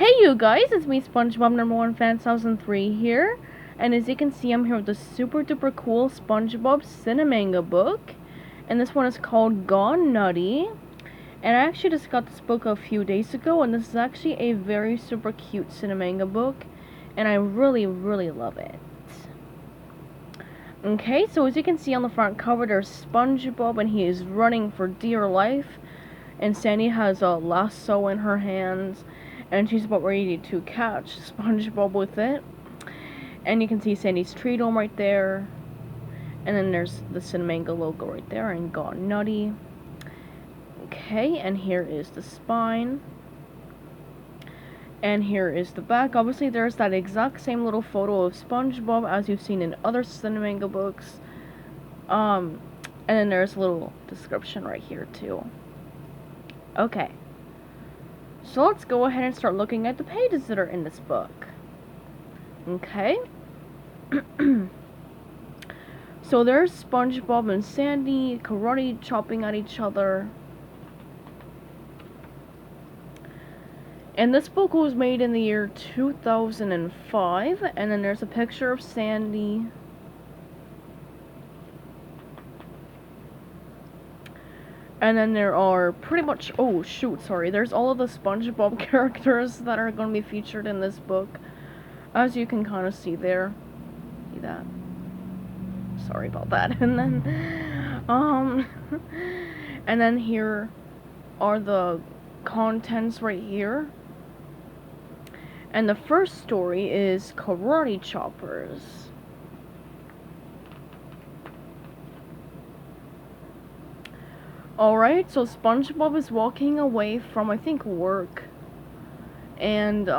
Hey you guys, it's me SpongeBob #1 fan 2003 here, and as you can see I'm here with a super duper cool SpongeBob Cine-Manga book, and this one is called Gone Nutty, and I actually just got this book a few days ago, and this is actually a very super cute Cine-Manga book, and I really love it. Okay, so as you can see on the front cover there's SpongeBob and he is running for dear life, and Sandy has a lasso in her hands, and she's about ready to catch SpongeBob with it. And you can see Sandy's tree dome right there. And then there's the Cine-Manga logo right there, and Gone Nutty. Okay, and here is the spine. And here is the back. Obviously, there's that exact same little photo of SpongeBob as you've seen in other Cine-Manga books. And then there's a little description right here, too. Okay. So let's go ahead and start looking at the pages that are in this book. Okay. So there's SpongeBob and Sandy karate chopping at each other. And this book was made in the year 2005. And then there's a picture of Sandy. And then there are pretty much, oh shoot, sorry, there's all of the SpongeBob characters that are going to be featured in this book, as you can kind of see there. See that? Sorry about that. And then here are the contents right here. And the first story is Karate Choppers. Alright, so SpongeBob is walking away from, I think, work. And,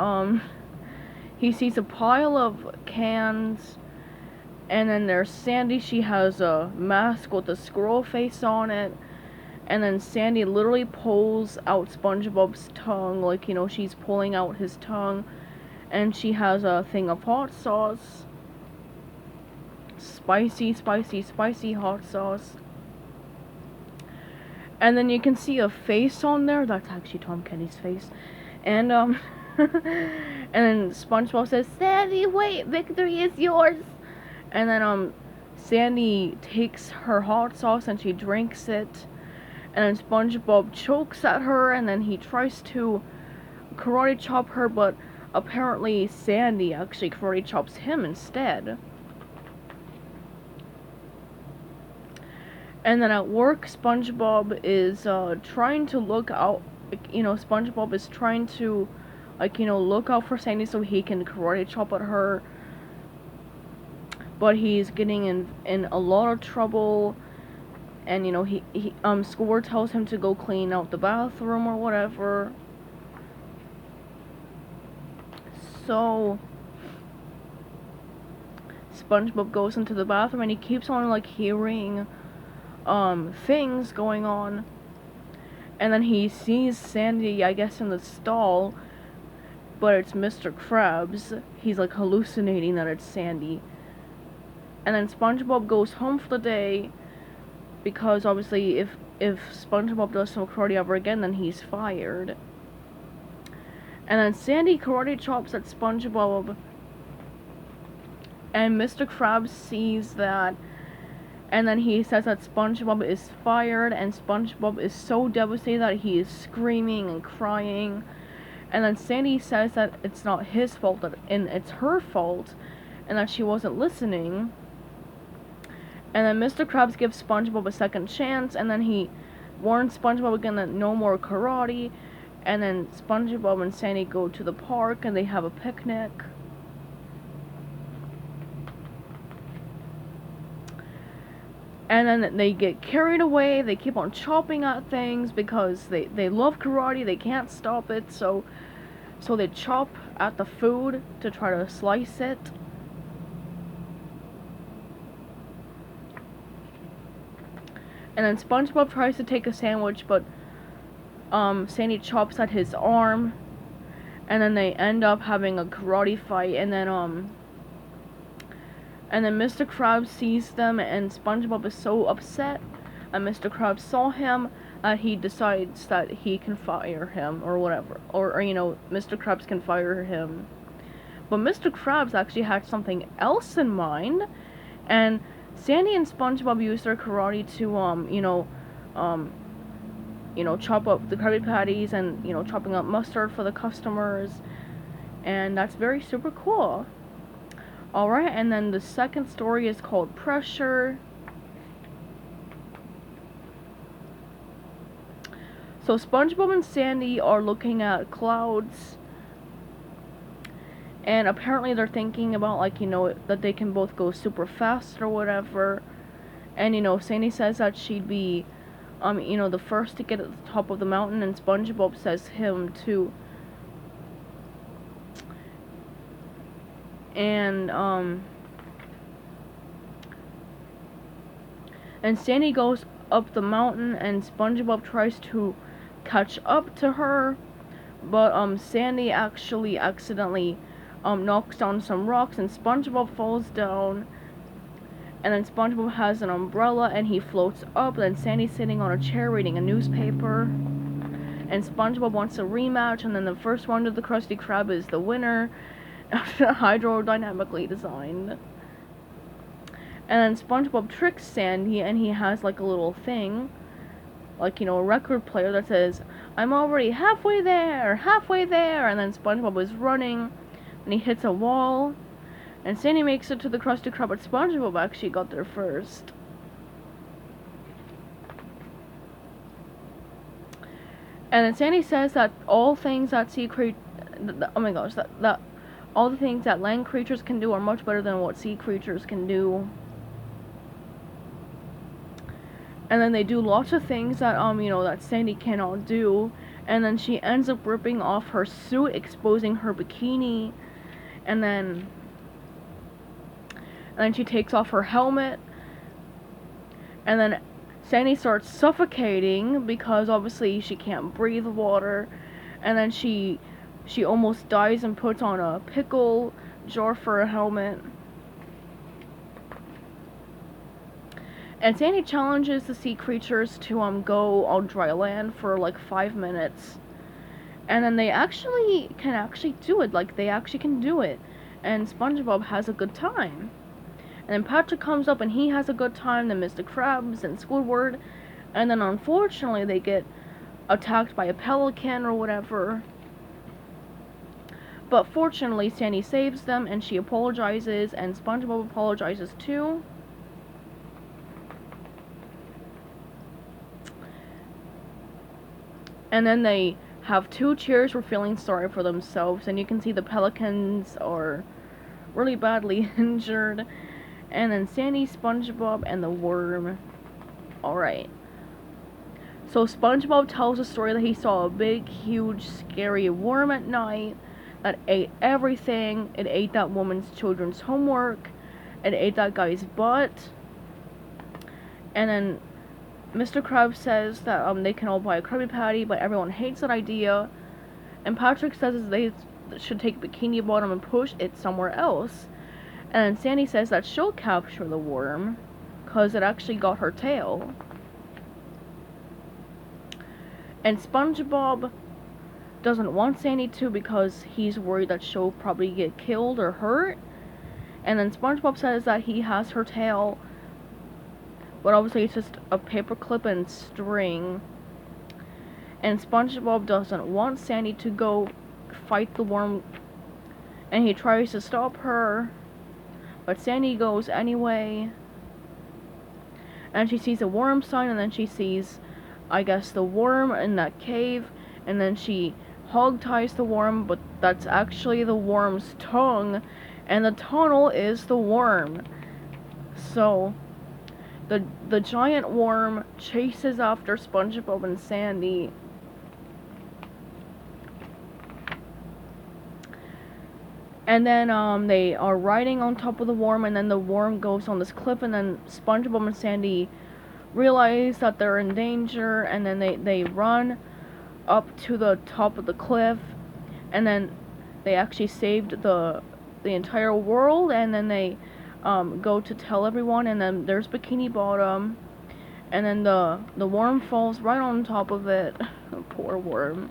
he sees a pile of cans. And then there's Sandy. She has a mask with a squirrel face on it. And then Sandy literally pulls out SpongeBob's tongue. Like, you know, she's pulling out his tongue. And she has a thing of hot sauce. Spicy hot sauce. And then you can see a face on there. That's actually Tom Kenny's face. And, and then SpongeBob says, Sandy, wait, victory is yours. And then, Sandy takes her hot sauce and she drinks it. And then SpongeBob chokes at her, and then he tries to karate chop her, but apparently Sandy actually karate chops him instead. And then at work, SpongeBob is trying to look out, you know, SpongeBob is trying to, like, you know, look out for Sandy so he can karate chop at her. But he's getting in a lot of trouble. And, you know, Square tells him to go clean out the bathroom or whatever. So SpongeBob goes into the bathroom and he keeps on, like, hearing things going on, and then he sees Sandy, I guess, in the stall, but it's Mr. Krabs. He's like hallucinating that it's Sandy. And then SpongeBob goes home for the day, because obviously if SpongeBob does some karate ever again, then he's fired. And then Sandy karate chops at SpongeBob, and Mr. Krabs sees that. And then he says that SpongeBob is fired, and SpongeBob is so devastated that he is screaming and crying. And then Sandy says that it's not his fault, and it's her fault, and that she wasn't listening. And then Mr. Krabs gives SpongeBob a second chance, and then he warns SpongeBob again that no more karate. And then SpongeBob and Sandy go to the park, and they have a picnic. And then they get carried away. They keep on chopping at things because they love karate. They can't stop it. So they chop at the food to try to slice it. And then SpongeBob tries to take a sandwich, but Sandy chops at his arm. And then they end up having a karate fight. And then Mr. Krabs sees them, and SpongeBob is so upset. And Mr. Krabs saw him he decides that he can fire him or whatever, or you know, Mr. Krabs can fire him. But Mr. Krabs actually had something else in mind, and Sandy and SpongeBob use their karate to chop up the Krabby Patties and chopping up mustard for the customers, and that's very super cool. Alright, and then the second story is called Pressure. So SpongeBob and Sandy are looking at clouds, and apparently they're thinking about, like, that they can both go super fast or whatever. And, Sandy says that she'd be, the first to get at the top of the mountain, and SpongeBob says him too. And Sandy goes up the mountain, and SpongeBob tries to catch up to her, but Sandy actually accidentally knocks down some rocks, and SpongeBob falls down. And then SpongeBob has an umbrella, and he floats up, and then Sandy's sitting on a chair reading a newspaper. And SpongeBob wants a rematch, and then the first one to the Krusty Krab is the winner, hydrodynamically designed. And then SpongeBob tricks Sandy, and he has like a little thing, like, a record player that says, "I'm already halfway there, halfway there," and then SpongeBob is running, and he hits a wall, and Sandy makes it to the Krusty Krab, but SpongeBob actually got there first. And then Sandy says that all things that that all the things that land creatures can do are much better than what sea creatures can do. And then they do lots of things that that Sandy cannot do, and then she ends up ripping off her suit, exposing her bikini, and then she takes off her helmet, and then Sandy starts suffocating because obviously she can't breathe water, and then she almost dies and puts on a pickle jar for a helmet. And Sandy challenges the sea creatures to go on dry land for like 5 minutes. And then they can do it. Like, they actually can do it. And SpongeBob has a good time. And then Patrick comes up and he has a good time. Then Mr. Krabs and Squidward. And then unfortunately they get attacked by a pelican or whatever. But fortunately Sandy saves them and she apologizes, and SpongeBob apologizes too. And then they have 2 cheers for feeling sorry for themselves, and you can see the pelicans are really badly injured. And then Sandy, SpongeBob, and the worm. Alright. So SpongeBob tells a story that he saw a big, huge, scary worm at night that ate everything. It ate that woman's children's homework. It ate that guy's butt. And then Mr. Krabs says that they can all buy a Krabby Patty, but everyone hates that idea. And Patrick says they should take Bikini Bottom and push it somewhere else. And then Sandy says that she'll capture the worm, because it actually got her tail. And SpongeBob doesn't want Sandy to, because he's worried that she'll probably get killed or hurt. And then SpongeBob says that he has her tail, but obviously it's just a paperclip and string. And SpongeBob doesn't want Sandy to go fight the worm, and he tries to stop her, but Sandy goes anyway. And she sees a worm sign, and then she sees, I guess, the worm in that cave, and then she hog ties the worm, but that's actually the worm's tongue, and the tunnel is the worm. So the giant worm chases after SpongeBob and Sandy. And then they are riding on top of the worm, and then the worm goes on this cliff, and then SpongeBob and Sandy realize that they're in danger, and then they run up to the top of the cliff, and then they actually saved the entire world. And then they go to tell everyone, and then there's Bikini Bottom, and then the worm falls right on top of it. Poor worm.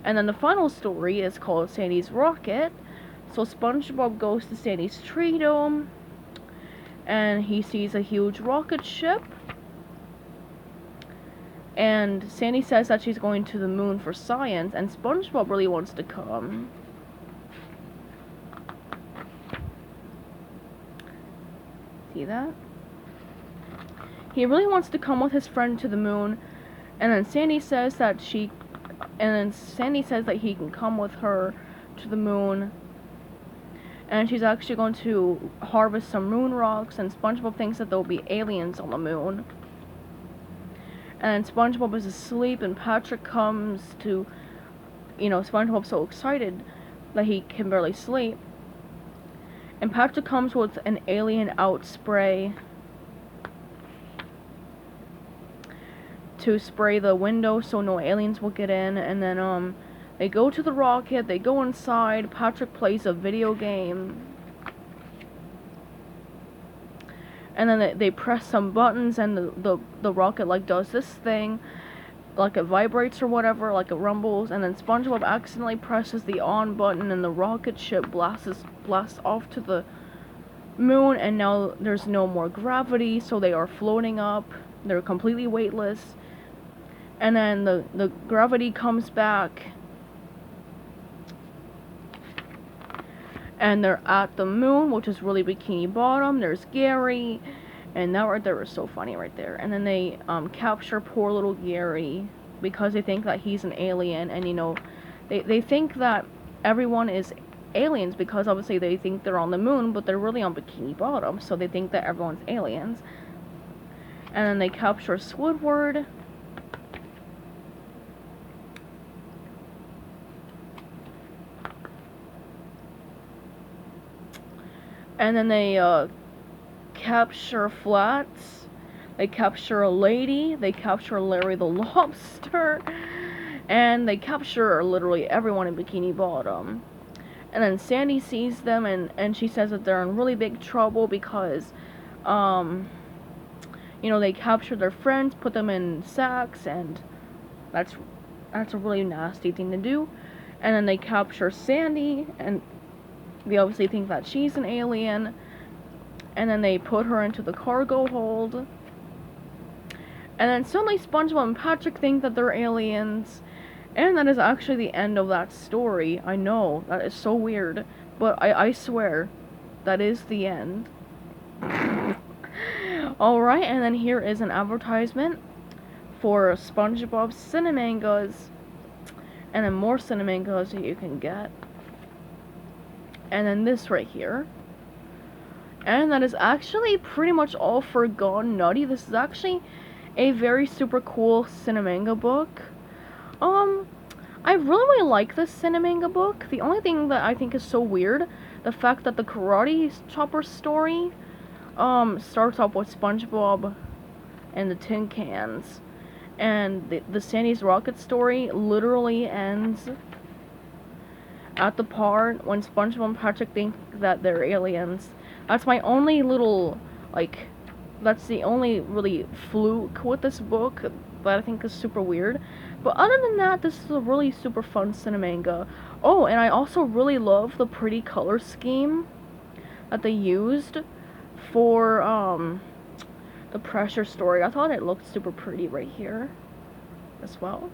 And then the final story is called Sandy's Rocket. So SpongeBob goes to Sandy's tree dome, and he sees a huge rocket ship. And Sandy says that she's going to the moon for science, and SpongeBob really wants to come. See that? He really wants to come with his friend to the moon, and then Sandy says that he can come with her to the moon. And she's actually going to harvest some moon rocks, and SpongeBob thinks that there'll be aliens on the moon. And SpongeBob is asleep, and Patrick comes to, SpongeBob's so excited that he can barely sleep. And Patrick comes with an alien out spray to spray the window so no aliens will get in. And then they go to the rocket, they go inside, Patrick plays a video game. And then they press some buttons, and the rocket like does this thing, like it vibrates or whatever, like it rumbles, and then SpongeBob accidentally presses the on button, and the rocket ship blasts off to the moon, and now there's no more gravity, so they are floating up. They're completely weightless. And then the gravity comes back, and they're at the moon, which is really Bikini Bottom. There's Gary, and that right there is so funny right there. And then they capture poor little Gary because they think that he's an alien, and they think that everyone is aliens because obviously they think they're on the moon, but they're really on Bikini Bottom, so they think that everyone's aliens. And then they capture Squidward. And then they capture Flats, they capture a lady, they capture Larry the Lobster, and they capture literally everyone in Bikini Bottom. And then Sandy sees them, and she says that they're in really big trouble because, they captured their friends, put them in sacks, and that's a really nasty thing to do. And then they capture Sandy, and they obviously think that she's an alien, and then they put her into the cargo hold. And then suddenly SpongeBob and Patrick think that they're aliens, and that is actually the end of that story. I know, that is so weird, but I swear, that is the end. Alright, and then here is an advertisement for SpongeBob Cine-Mangas, and then more Cine-Mangas that you can get. And then this right here. And that is actually pretty much all for Gone Nutty. This is actually a very super cool Cine-Manga book. I really like this Cine-Manga book. The only thing that I think is so weird, the fact that the Karate Chopper story starts off with SpongeBob and the tin cans, and the Sandy's Rocket story literally ends at the part when SpongeBob and Patrick think that they're aliens. That's my only little, that's the only really fluke with this book that I think is super weird. But other than that, this is a really super fun Cine-Manga. Oh, and I also really love the pretty color scheme that they used for, the Pressure story. I thought it looked super pretty right here as well.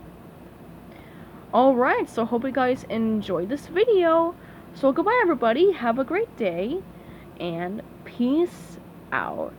Alright, so hope you guys enjoyed this video. So goodbye everybody, have a great day, and peace out.